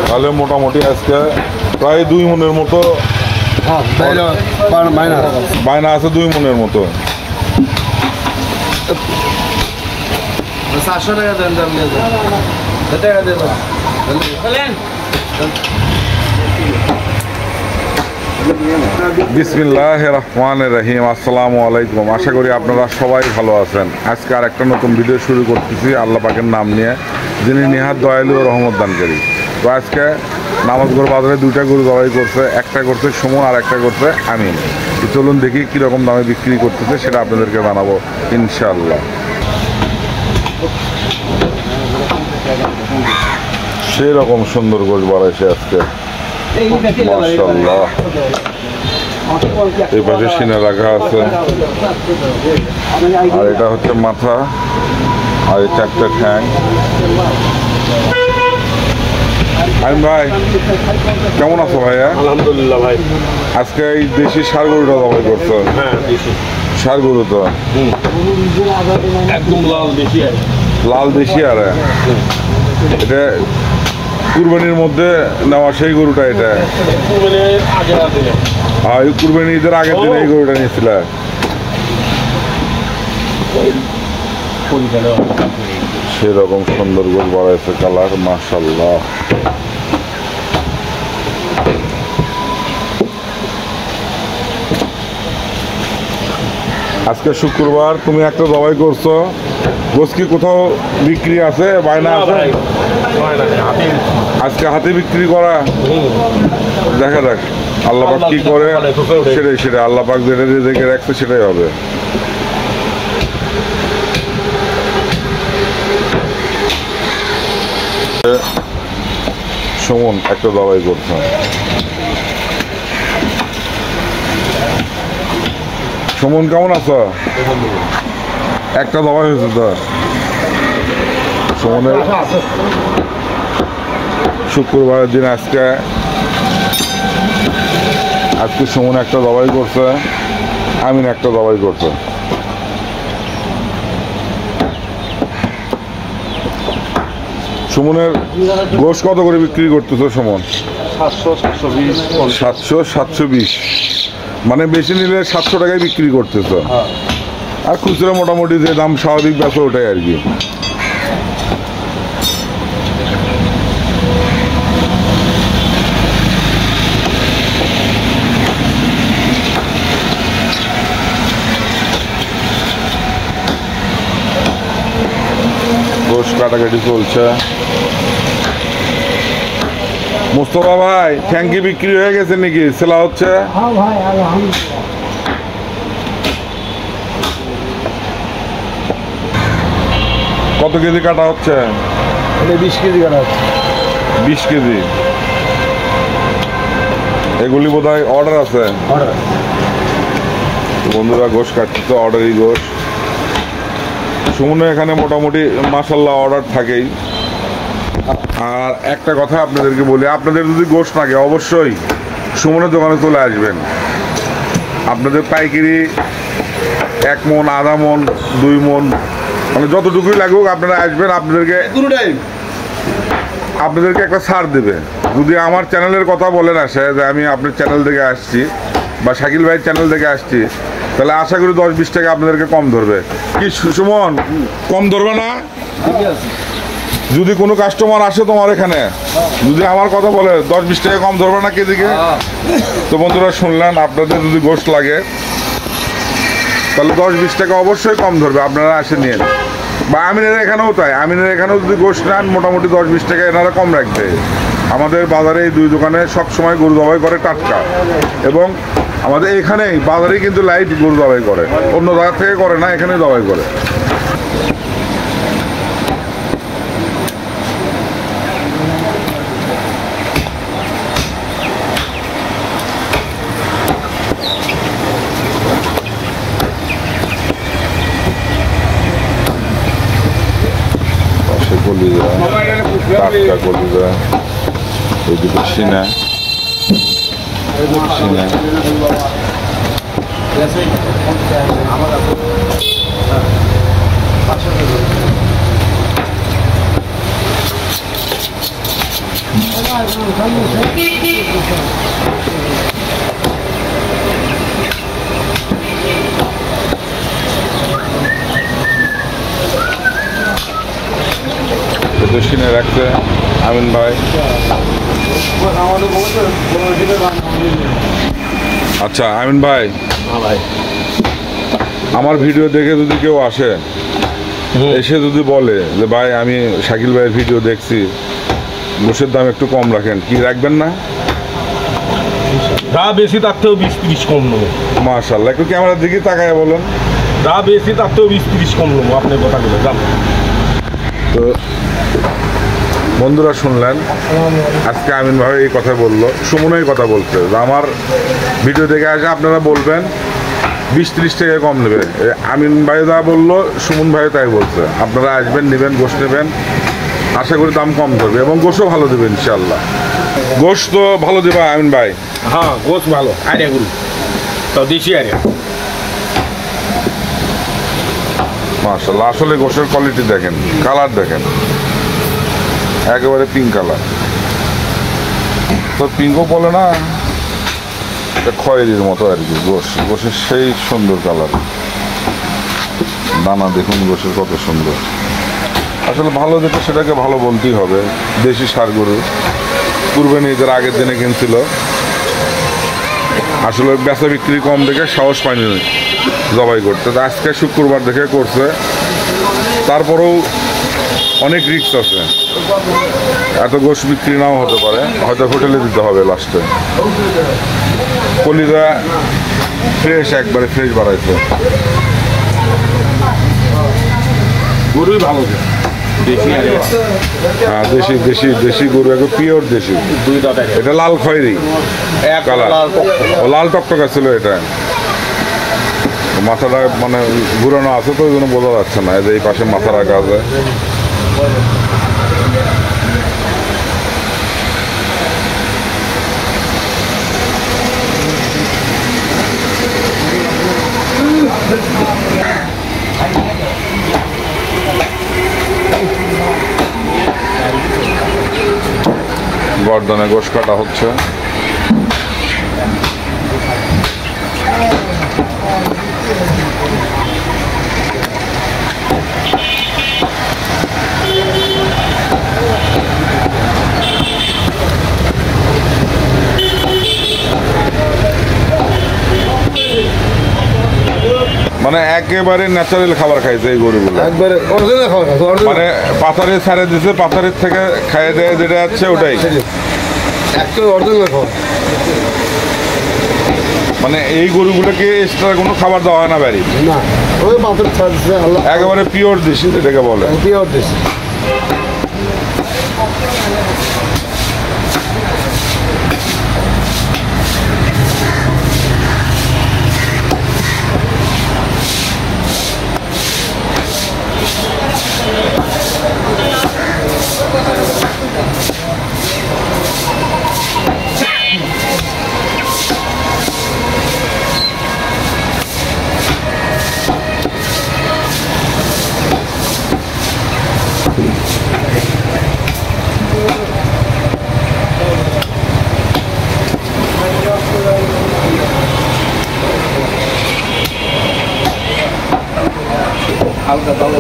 তাহলে মোটামুটি আজকে প্রায় 2 মনের মতো বায়না আছে, 2 মনের মতো। 700 টাকা দেন, বিসমিল্লাহির রহমানির রহিম। আসসালামু আলাইকুম। আশা করি আপনারা সবাই ভালো আছেন। আজকে আর একটা নতুন ভিডিও শুরু করতেছি আল্লাহ পাকের নাম নিয়ে, যিনি নিহাত দয়ালু ও রহমত দানকারী। তো আজকে নামাজগড় বাজারে 2টা গরু জবাই করছে, একটা করছে সুমন আর একটা করছে আমিন। চলুন দেখি কীরকম দামে বিক্রি করতেছে, সেটা আপনাদেরকে জানাবো ইনশাআল্লাহ। সেই রকম সুন্দর গোশ বাড়াইছে আজকে, মাশাআল্লাহ। এই পাশে সিনা রাখা আছে, আর এটা হচ্ছে মাথা, আর এই 4টা ঠ্যাং। আইন ভাই কেমন আছো ভাইয়া? আলহামদুলিল্লাহ ভাই। আজকে এই দেশি ষাঁড় গরুটা জবাই করছো? হ্যাঁ, দেশি ষাঁড় গরু তো একদম লাল দেশি। লাল দেশি। আর এটা কুরবানির মধ্যে নেওয়া সেই গরুটা, এটা কুরবানি ঈদের আগের দিন এই গরুটা নিয়েছিল। সেরকম সুন্দর গরু বাড়াইছে, কালার মাশাআল্লাহ। আজকে শুক্রবার, তুমি একটা জবাই করছো, গোশ কি কোথাও বিক্রি আছে, বায়না আছে? আজকে হাতে বিক্রি করা, দেখা যাক আল্লাহ পাক কি করে। সেটাই আল্লাহ পাক যেটা রেজেকে রাখছে সেটাই হবে। সুমন একটা জবাই করছে। সুমন কেমন আছো? একটা জবাই হয়েছে তো সুমনের শুক্রবারের দিন। আজকে সুমন একটা জবাই করছে, আমিন একটা জবাই করছে। সুমনের গোশ কত করে বিক্রি করতেছো সুমন? 700-720, মানে বেশি নিলে 700 টাকায় বিক্রি করতেছো। আর খুচরা মোটামুটি যে দাম স্বাভাবিক বেচা ওটাই আর কি। গোশ কাটাকাটি চলছে। মুস্তফা ভাই ট্যাঙ্কি বিক্রি হয়ে গেছে নাকি? সেলা হচ্ছে? কত কেজি কাটা হচ্ছে? 20 কেজি কাটা হচ্ছে। 20 কেজি। এগুলি বোধহয় অর্ডার আছে। বন্ধুরা গোশ কাটছে তো, অর্ডারই গোশ। সুমনে এখানে মোটামুটি মাশাআল্লাহ অর্ডার থাকেই। আর একটা কথা আপনাদেরকে বলি, আপনাদের যদি গোশ লাগে অবশ্যই সুমনের দোকানে চলে আসবেন। আপনাদের পাইকারি 1 মন, আধা মন, 2 মন, মানে যতটুকুই লাগুক আপনারা আসবেন। আপনাদেরকে একটা ছাড় দেবে। যদি আমার চ্যানেলের কথা বলেন আসে যে আমি আপনার চ্যানেল থেকে আসছি বা শাকিল ভাইয়ের চ্যানেল থেকে আসছি, তাহলে আশা করি 10-20 টাকা আপনাদেরকে কম ধরবে। কি সুমন, কম ধরবে না? যদি কোনো কাস্টমার আসে তোমার এখানে, যদি আমার কথা বলে 10-20 টাকা কম ধরবে না কেজিকে? তো বন্ধুরা শুনলেন, আপনাদের যদি গোশত লাগে তাহলে 10-20 টাকা অবশ্যই কম ধরবে, আপনারা আসে নিয়ে। বা আমিনের এখানেও তাই, আমিনের এখানেও যদি গোশত নেন মোটামুটি 10-20 টাকা এনারা কম রাখবে। আমাদের বাজারে এই 2 দোকানে সবসময় গরু জবাই করে টাটকা, এবং আমাদের এখানেই বাজারেই কিন্তু লাইভ গরু জবাই করে, অন্য জায়গা থেকে করে না, এখানেই জবাই করে। কলিজা, টাটকা কলিজা, এদিকে সিনা সিনা। সিনে রাখছে আমিন ভাই। আচ্ছা আমিন ভাই, আমার ভিডিও দেখে যদি কেউ আসে, এসে যদি বলে যে ভাই আমি শাকিল ভাইয়ের ভিডিও দেখছি, গোশের দাম একটু কম রাখেন, কি রাখবেন না? যা বেশি তার থেকেও 20-30 কম নেবো। মাশাআল্লাহ, একটু ক্যামেরার দিকে তাকায় বলেন। যা বেশি তার থেকেও 20-30 কম নেবো, আপনি কথা বলে যান। তো বন্ধুরা শুনলেন, আজকে আমিন ভাই এই কথা বললো, সুমন এই কথা বলছে যে আমার ভিডিও দেখে আসে আপনারা বলবেন 20-30 টাকা কম নেবে। আমিন ভাই যা বললো সুমন ভাই তাই বলছে, আপনারা আসবেন, নেবেন, গোশ নেবেন, আশা করি দাম কম ধরবে এবং গোশও ভালো দেবে ইনশাল্লাহ। গোশ তো ভালো দেবা আমিন ভাই? হ্যাঁ, গোছ ভালো, আইডিয়া গুরু তো দেশি আইডিয়া। মাশাআল্লাহ, আসলে গোশের কোয়ালিটি দেখেন, কালার দেখেন, একেবারে পিঙ্ক কালার। তো পিঙ্কও বলে না, খয়েরির মতো আর কি। গোশের সেই সুন্দর কালার, দানা দেখুন গোশের কত সুন্দর। আসলে ভালো যেটা সেটাকে ভালো বলতেই হবে। দেশি ষাঁড় গরু কুরবানি ঈদের আগের দিনে কিনছিল, আসলে বেচা বিক্রি কম দেখে সাহস পায়নি জবাই করতে। আজকে শুক্রবার দেখে করছে, তারপরেও অনেক রিস্ক আছে, এত গোশ বিক্রি নাও হতে পারে, হয়তো হোটেলে দিতে হবে লাস্টে। কলিজা ফ্রেশ, একবারে ফ্রেশ বাড়াইছে। গরুই ভালো দেশি আইডিয়া। হ্যাঁ, দেশি দেশি দেশি গরু, একদম পিওর দেশি। দুই দাঁতের এটা লাল খয়েরি এক কালার, ও লাল টকটকা ছিল এটা। মাথাটা মানে ঘুরানো আছে তো ওই জন্য বোঝা যাচ্ছে না, এই যে এই পাশে মাথা রাখা আছে। গর্দনে গোশ কাটা হচ্ছে। মানে একেবারে ন্যাচারাল খাবার খাইছে এই গরুগুলো, একবারে অরিজিনাল খাবার খাচ্ছে, original। মানে পাথারে ছাড়ে দিছে, পাথারের থেকে খাইয়ে দেয় যেটা আছে ওটাই। একদম অরিজিনাল খাবার। মানে এই গরুগুলোকে এক্সট্রা কোনো খাবার দেওয়া হয় না বাড়ি, না, ওই পাথর ছাড়ছে আল্লাহ, একেবারে পিওর দেশি যেটাকে বলে। পিওর দেশি। হালকা তালে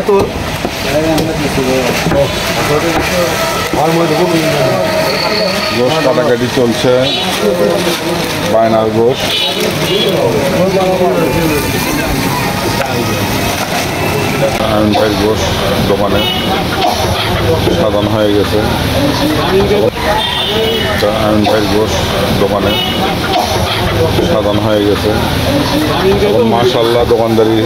তো গোশ কাটাকাটি চলছে, বায়নার গোশ। আমিন ভাইয়ের গোশ দোকানে সাজানো হয়ে গেছে। আমিন ভাইয়ের গোশ দোকানে সাজানো হয়ে গেছে। মাশাআল্লাহ, দোকানদারি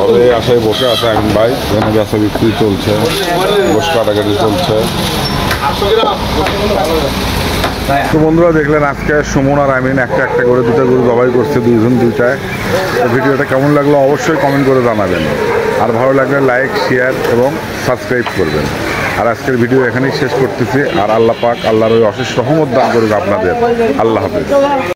হবে আশায় বসে আছে আমিন ভাই। এখানে বেচা বিক্রি চলছে, গোশ কাটাকাটি চলছে। তো বন্ধুরা দেখলেন আজকে সুমন আর আমিন একটা একটা করে দুটো গরু জবাই করছে, দুইজন দুইটায়। তো ভিডিওটা কেমন লাগলো অবশ্যই কমেন্ট করে জানাবেন, আর ভালো লাগলে লাইক, শেয়ার এবং সাবস্ক্রাইব করবেন। আর আজকের ভিডিও এখানেই শেষ করতেছি। আর আল্লাহ পাক আল্লাহর ওই অশেষ রহমত দান করুক আপনাদের। আল্লাহ হাফেজ।